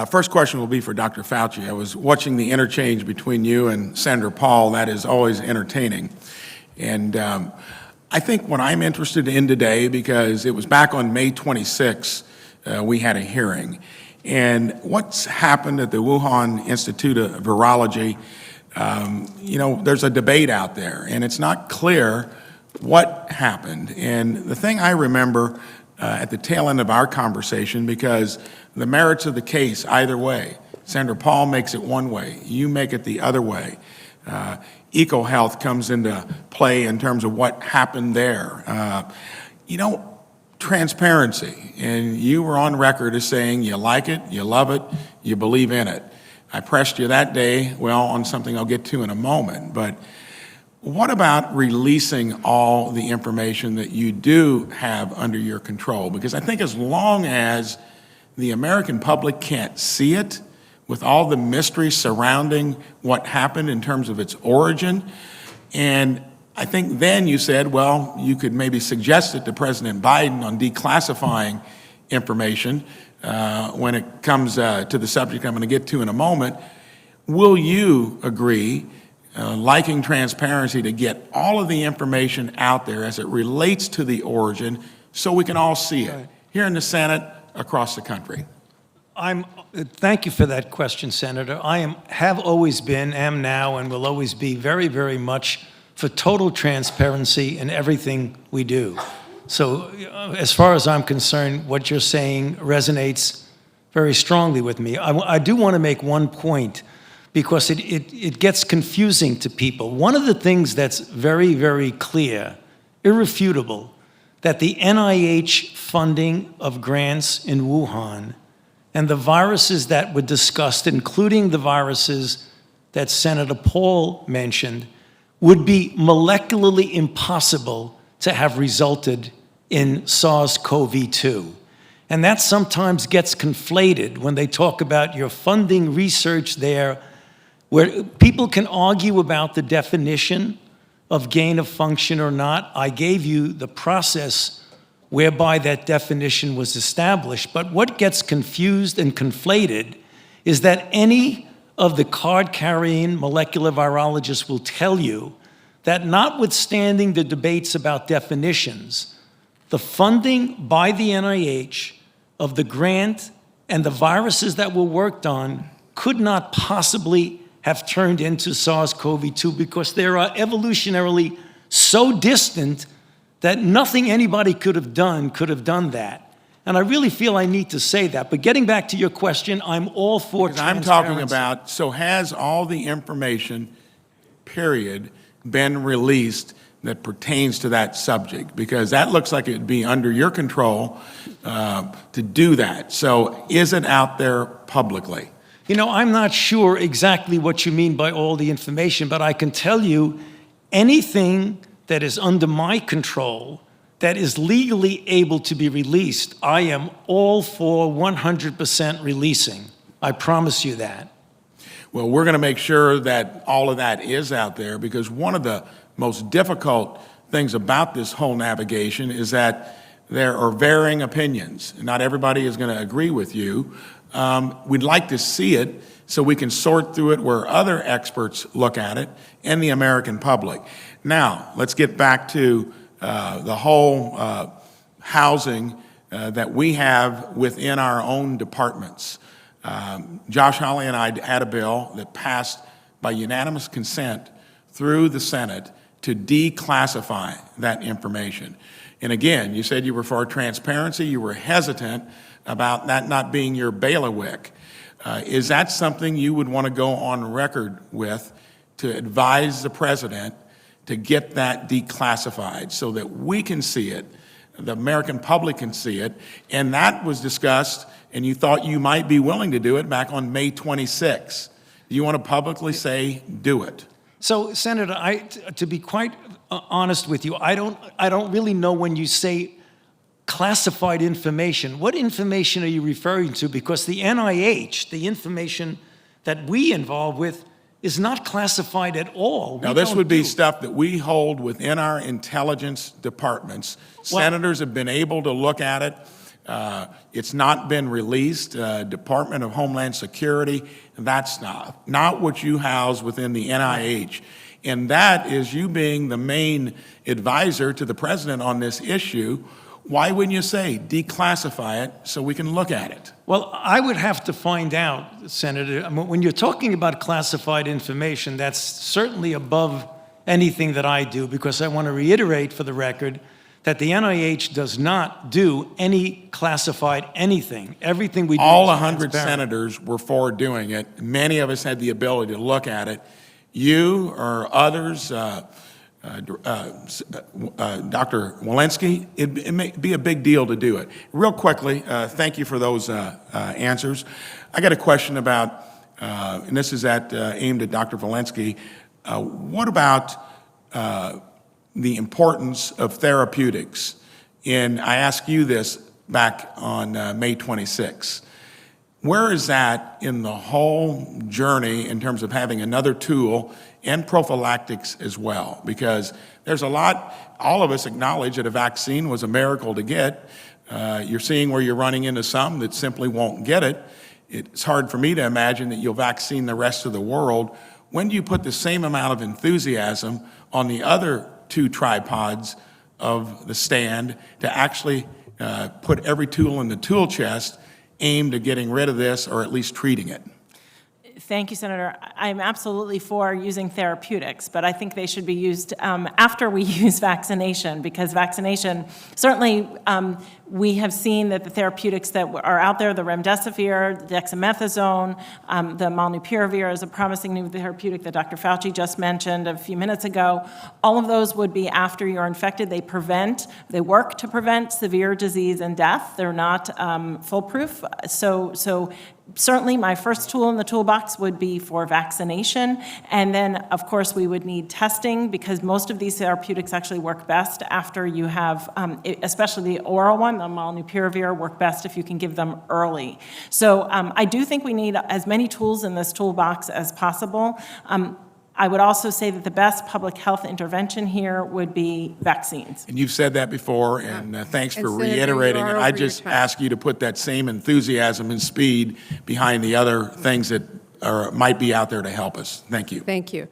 First question will be for Dr. Fauci. I was watching the interchange between you and Senator Paul. That is always entertaining. And I think what I'm interested in today, because it was back on May 26th, we had a hearing. And what's happened at the Wuhan Institute of Virology, there's a debate out there, and it's not clear what happened. And the thing I remember at the tail end of our conversation, because the merits of the case either way, Senator Paul makes it one way, you make it the other way. EcoHealth comes into play in terms of what happened there. Transparency, and you were on record as saying you like it, you love it, you believe in it. I pressed you that day, on something I'll get to in a moment, but what about releasing all the information that you do have under your control? Because I think as long as the American public can't see it, with all the mystery surrounding what happened in terms of its origin, and I think then you said, you could maybe suggest it to President Biden on declassifying information when it comes to the subject I'm going to get to in a moment. Will you agree, liking transparency, to get all of the information out there as it relates to the origin so we can all see it here in the Senate, across the country? Thank you for that question, Senator. Have always been, am now, and will always be very, very much for total transparency in everything we do. So as far as I'm concerned, what you're saying resonates very strongly with me. I do want to make one point, because it gets confusing to people. One of the things that's very, very clear, irrefutable, that the NIH funding of grants in Wuhan and the viruses that were discussed, including the viruses that Senator Paul mentioned, would be molecularly impossible to have resulted in SARS-CoV-2. And that sometimes gets conflated when they talk about your funding research there, where people can argue about the definition of gain of function or not. I gave you the process whereby that definition was established. But what gets confused and conflated is that any of the card-carrying molecular virologists will tell you that, notwithstanding the debates about definitions, the funding by the NIH of the grant and the viruses that were worked on could not possibly have turned into SARS-CoV-2, because they are evolutionarily so distant that nothing anybody could have done that. And I really feel I need to say that. But getting back to your question, I'm all for transparency. I'm talking about, so has all the information, period, been released that pertains to that subject? Because that looks like it'd be under your control to do that. So is it out there publicly? I'm not sure exactly what you mean by all the information, but I can tell you anything that is under my control that is legally able to be released, I am all for 100% releasing. I promise you that. Well, we're going to make sure that all of that is out there, because one of the most difficult things about this whole navigation is that there are varying opinions. Not everybody is going to agree with you. We'd like to see it so we can sort through it where other experts look at it and the American public. Now, let's get back to the whole housing that we have within our own departments. Josh Hawley and I had a bill that passed by unanimous consent through the Senate to declassify that information. And again, you said you were for transparency. You were hesitant about that not being your bailiwick. Is that something you would want to go on record with, to advise the president to get that declassified so that we can see it, the American public can see it? And that was discussed, and you thought you might be willing to do it back on May 26th. Do you want to publicly say, do it? So, Senator, to be quite honest with you, I don't really know when you say classified information. What information are you referring to? Because the NIH, the information that we involve with, is not classified at all. Now, this would be stuff that we hold within our intelligence departments. Senators have been able to look at it. It's not been released. Department of Homeland Security, that's not what you house within the NIH. And that is you being the main advisor to the president on this issue. Why wouldn't you say declassify it so we can look at it? Well, I would have to find out, Senator. I mean, when you're talking about classified information, that's certainly above anything that I do, because I want to reiterate for the record that the NIH does not do any classified anything. Everything we do All is 100 transparent. senators were for doing it. Many of us had the ability to look at it. You or others, Dr. Walensky, it may be a big deal to do it. Real quickly, thank you for those answers. I got a question about, and this is aimed at Dr. Walensky. What about the importance of therapeutics? And I asked you this back on May 26. Where is that in the whole journey in terms of having another tool and prophylactics as well? Because there's a lot, all of us acknowledge that a vaccine was a miracle to get. You're seeing where you're running into some that simply won't get it. It's hard for me to imagine that you'll vaccine the rest of the world. When do you put the same amount of enthusiasm on the other two tripods of the stand to actually put every tool in the tool chest aimed at getting rid of this or at least treating it? Thank you, Senator. I'm absolutely for using therapeutics, but I think they should be used after we use vaccination, because vaccination, certainly we have seen that the therapeutics that are out there, the remdesivir, the dexamethasone, the molnupiravir is a promising new therapeutic that Dr. Fauci just mentioned a few minutes ago. All of those would be after you're infected. They work to prevent severe disease and death. They're not foolproof. So certainly my first tool in the toolbox would be for vaccination. And then, of course, we would need testing, because most of these therapeutics actually work best after you have, especially the oral one, the molnupiravir, work best if you can give them early. So I do think we need as many tools in this toolbox as possible. I would also say that the best public health intervention here would be vaccines. And you've said that before, and thanks for And Senator, you reiterating it. are I over just your time. ask you to put that same enthusiasm and speed behind the other things that might be out there to help us. Thank you. Thank you.